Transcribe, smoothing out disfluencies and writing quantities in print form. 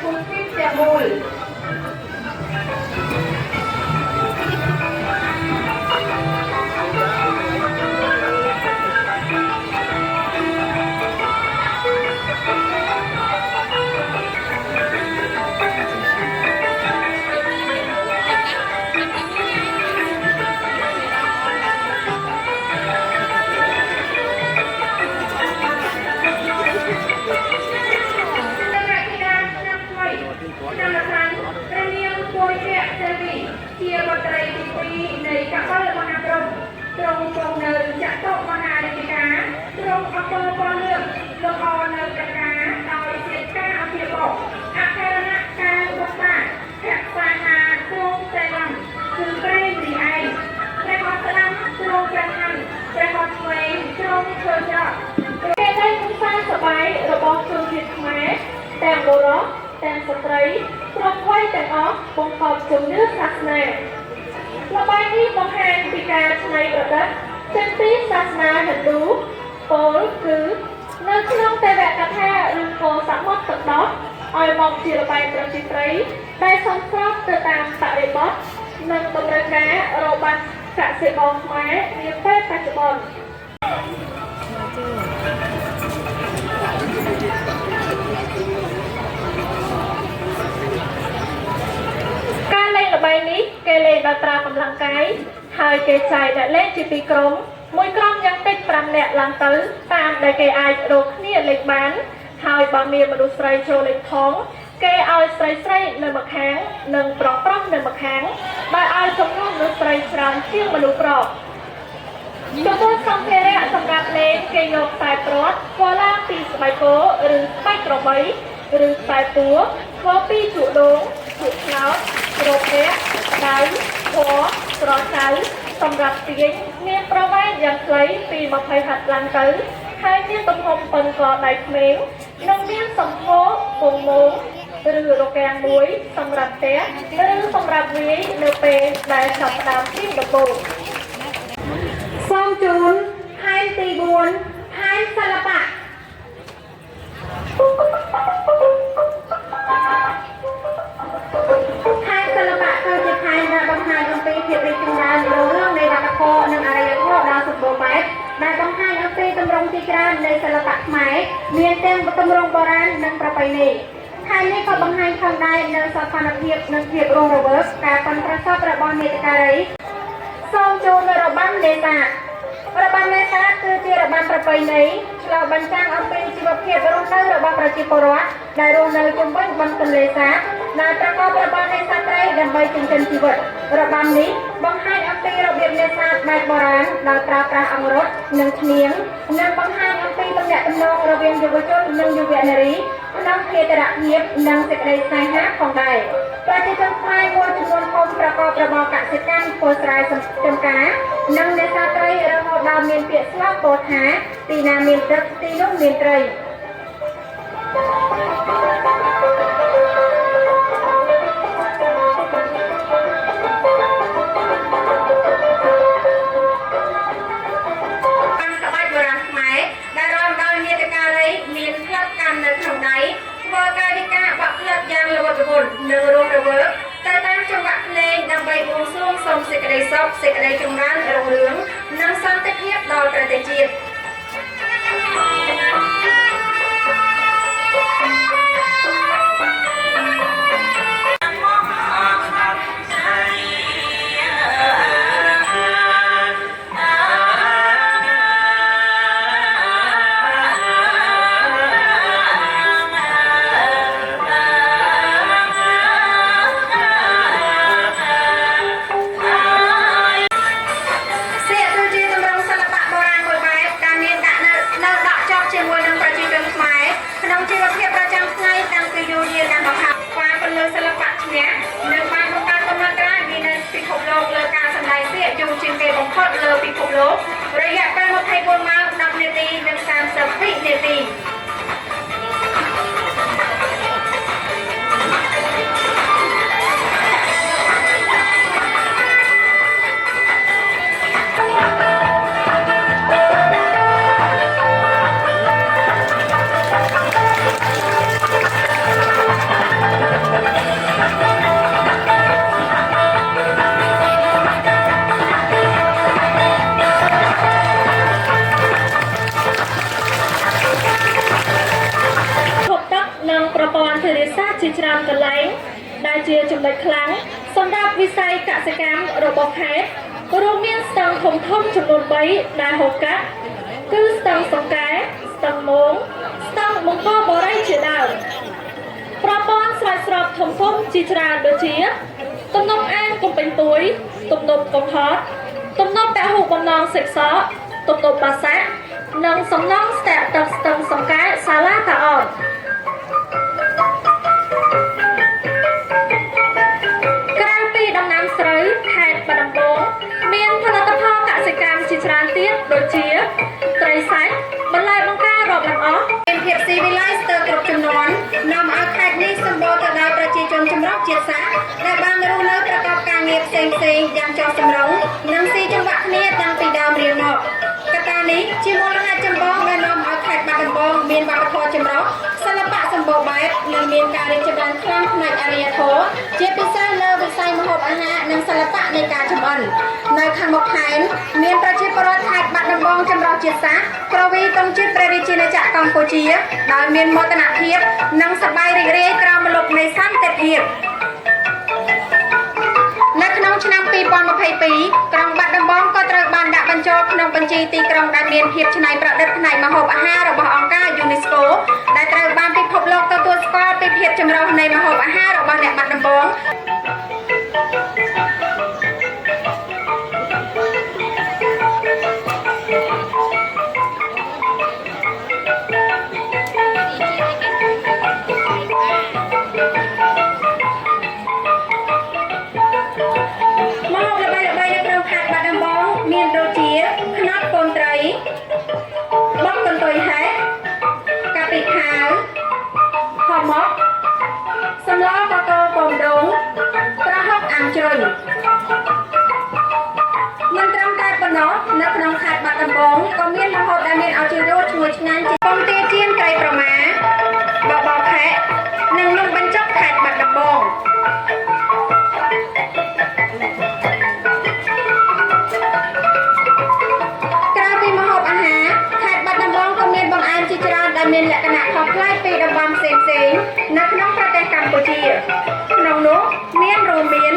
fulfill their goal. ជាបត្រីទី2នៃកបិលមហាព្រំទ្រង់គង់នៅចតុមហារាជការទ្រង់អង្គរពលលឿងលំអនៅប្រការដោយសេចការអភិបោអក្ខរណការបុព្វាភក្សាហាទ្រង់សេឡំគឺព្រេងរីឯងព្រះហស្តស្ដាំទ្រង់ព្រះខ័នព្រះហស្តឆ្វេងទ្រង់ធ្វើច្រកគេได้កំសាន្តសប្បាយរបស់ជនជាតិខ្មែរទាំងបុរសទាំងស្ត្រីគ្រប់វ័យទាំងអស់បង្កប់ជំនឿសាសនាល្បែងនេះបង្ហាញពីការច្នៃប្រឌិតចេញពីសាសនាហិណ្ឌូពោលគឺនៅក្នុងទេវកថាឬក៏សមុទ្រទឹកដោះឲ្យមកជាល្បែងប្រជាប្រិយដែលសំស្របទៅតាមបរិបទនិងតម្រូវការរបស់កសិករខ្មែរនាពេលបច្ចុប្បន្នល្បែងនេះគេលេងដោយប្រើកម្លាំងកាយហើយគេចែកអ្នកលេងជាពីរក្រុមមួយក្រុមយ៉ាងតិច5នាក់ឡើងទៅតាមដែលគេអាចរកគ្នាលេងបានហើយបើមានមនុស្សស្រីចូលលេងផងគេឲ្យស្រីនៅម្ខាងនិងប្រុសនៅម្ខាងដោយឲ្យចំនួនមនុស្សស្រីច្រើនជាងមនុស្សប្រុសចំពោះសម្ភារៈសម្រាប់លេងគេយកខ្សែព្រ័ត្រធ្វើឡើងពីស្បែកគោឬស្បែកក្របីឬខ្សែពួរធ្វើពីជក់ដូងជក់ឆ្នោតរោគរាក់ដៃធัวស្រចៅសម្រាប់ទាញមានប្រវែងយ៉ាងខ្លីពី20ហត្ថឡើងទៅហើយមានទំហំប៉ុនកដៃក្មេងនិងមានសម្ពោធពងមងឬរកាំងមួយសម្រាប់ទះឬសម្រាប់វាយនៅពេលដែលចាប់ផ្ដើមពីដំបូងសូមជូនផែនទី4ផែនសិល្បៈផែនសិល្បៈគឺជាផែនដែលបង្ហាញអំពីភាពរីកចម្រើនរុងរឿងនៃវប្បធម៌និងអរិយធម៌ដ៏សម្បូរបែបដែលបង្ហាញអំពីទម្រង់ជាច្រើននៃសិល្បៈខ្មែរមានទាំងទម្រង់បុរាណនិងប្រពៃណីផែននេះក៏បង្ហាញផងដែរនៅសោភ័ណភាពនិងភាពរស់រវើកការប៉ិនប្រសប់របស់នាដការីសូមជូននៅរបាំនេសាទរបាំនេសាទគឺជារបាំប្រពៃណីឆ្លុះបញ្ចាំងអំពីជីវភាពរស់នៅរបស់ប្រជាពលរដ្ឋដែលរស់នៅជុំវិញបឹងទន្លេសាបដែលប្រកបរបរនេសាទត្រីដើម្បីចិញ្ចឹមជីវិតរបាំនេះបង្ហាញអំពីរបៀបនេសាទបែបបុរាណដោយប្រើប្រាស់អង្រុតនិងឈ្នាងនិងបង្ហាញអំពីទំនាក់ទំនងរវាងយុវជននិងយុវនារីក្នុងភេទរភាពនិងសេចក្តីស្នេហាផងដែរប្រជាជនខ្មែរមួយចំនួនធំប្រកបរបរកសិកម្មធ្វើស្រែចម្ការនិងនេសាទត្រីរហូតដល់មានពាក្យស្លោកពោលថាទីណាមានទឹកទីនោះមានត្រីមានផ្លាត់កាន់នៅក្នុងដៃធ្វើកាយវិការបាក់ផ្លាត់យ៉ាងល្វត់ល្វន់និងរស់រវើកទៅតាមចង្វាក់ភ្លេងដើម្បីបួងសួងសូមសេចក្តីសុខសេចក្តីចម្រើនរុងរឿងនិងសន្តិភាពដល់ប្រទេសជាតិលើពិភពលោករយៈពេល24ម៉ោង10នាទីនិង30វិនាទី ធារាសាស្ត្រជាច្រើនកន្លែងដែលជាចំណុចខ្លាំងសម្រាប់វិស័យកសិកម្មរបស់ខេត្តរួមមានស្ទឹងធំចំនួន3ដែលហូរកាត់គឺស្ទឹងសង្កែស្ទឹងមងស្ទឹងមង្គលបរិយជាដើមប្រព័ន្ធស្រោចស្រពធំជាច្រើនដូចជាទំនប់អាងកំពេញទួយទំនប់កំហត់ទំនប់ពហុបំណងសិក្សាទំនប់បាសាក់និងសំណង់ស្ទាក់ទឹកស្ទឹងសង្កែសាលាតាអត់ក្រៅពីដំណាំស្រូវខេត្តបាត់ដំបងមានផលិតផលកសិកម្មជាច្រើនទៀតដូចជាត្រីសាច់បន្លែបង្ការរាប់មិនអស់មានភាពស៊ីវិល័យស្ទើរគ្រប់ចំនួននាំឲ្យខេត្តនេះសម្បូរទៅដោយប្រជាជនចម្រុះជាតិសាសន៍ដែលបានរស់នៅប្រកបការងារផ្សេងយ៉ាងចុះសម្រុងនិងស៊ីចង្វាក់គ្នាតាំងពីដើមរៀងមកកត្តានេះជាមូលហេតុចម្បងដែលនាំឲ្យខេត្តបាត់ដំបងមានវប្បធម៌ចម្រុះសិល្បៈសម្បូរបែបនិងមានការរីកចម្រើនខ្លាំងផ្នែកអរិយធម៌ជាពិសេសលើវិស័យម្ហូបអាហារនិងសិល្បៈនៃការចម្អិននៅខាងមុខខេត្តមានប្រជាពលរដ្ឋខេត្តបាត់ដំបងចម្រុះជាតិសាសន៍ក្រវីទង់ជាតិព្រះរាជាណាចក្រកម្ពុជាដោយមានមោទនភាពនិងសប្បាយរីករាយក្រោមម្លប់នៃសន្តិភាពនៅក្នុងឆ្នាំ2022ក្រុងបាត់ដំបងក៏ត្រូវបានដាក់បញ្ចូលក្នុងបញ្ជីទីក្រុងដែលមានភាពច្នៃប្រឌិតផ្នែកម្ហូបអាហាររបស់អង្គការ UNESCO ដែលត្រូវបានពិភពលោកទទួលស្គាល់ពីភាពចម្រុះនៃម្ហូបអាហាររបស់អ្នកបាត់ដំបងមានដូចជាខ្នុរកូនត្រីបបកន្ទុយហេះកាពិខាវហម៉ុកសម្លកកូរពងដងប្រហុកអាំងជ្រុញមិនត្រឹមតែប៉ុណ្ណោះនៅក្នុងខេត្តបាត់ដំបងក៏មានម្ហូបដែលមានឱជារសឈ្ងុយឆ្ងាញ់ជាពងទាចៀនត្រីប្រមាបបរខេនិងនំបញ្ចុកខេត្តបាត់ដំបងដែលមានលក្ខណៈខុសប្លែកពីតំបន់ផ្សេងនៅក្នុងប្រទេសកម្ពុជាក្នុងនោះមានរួមមាន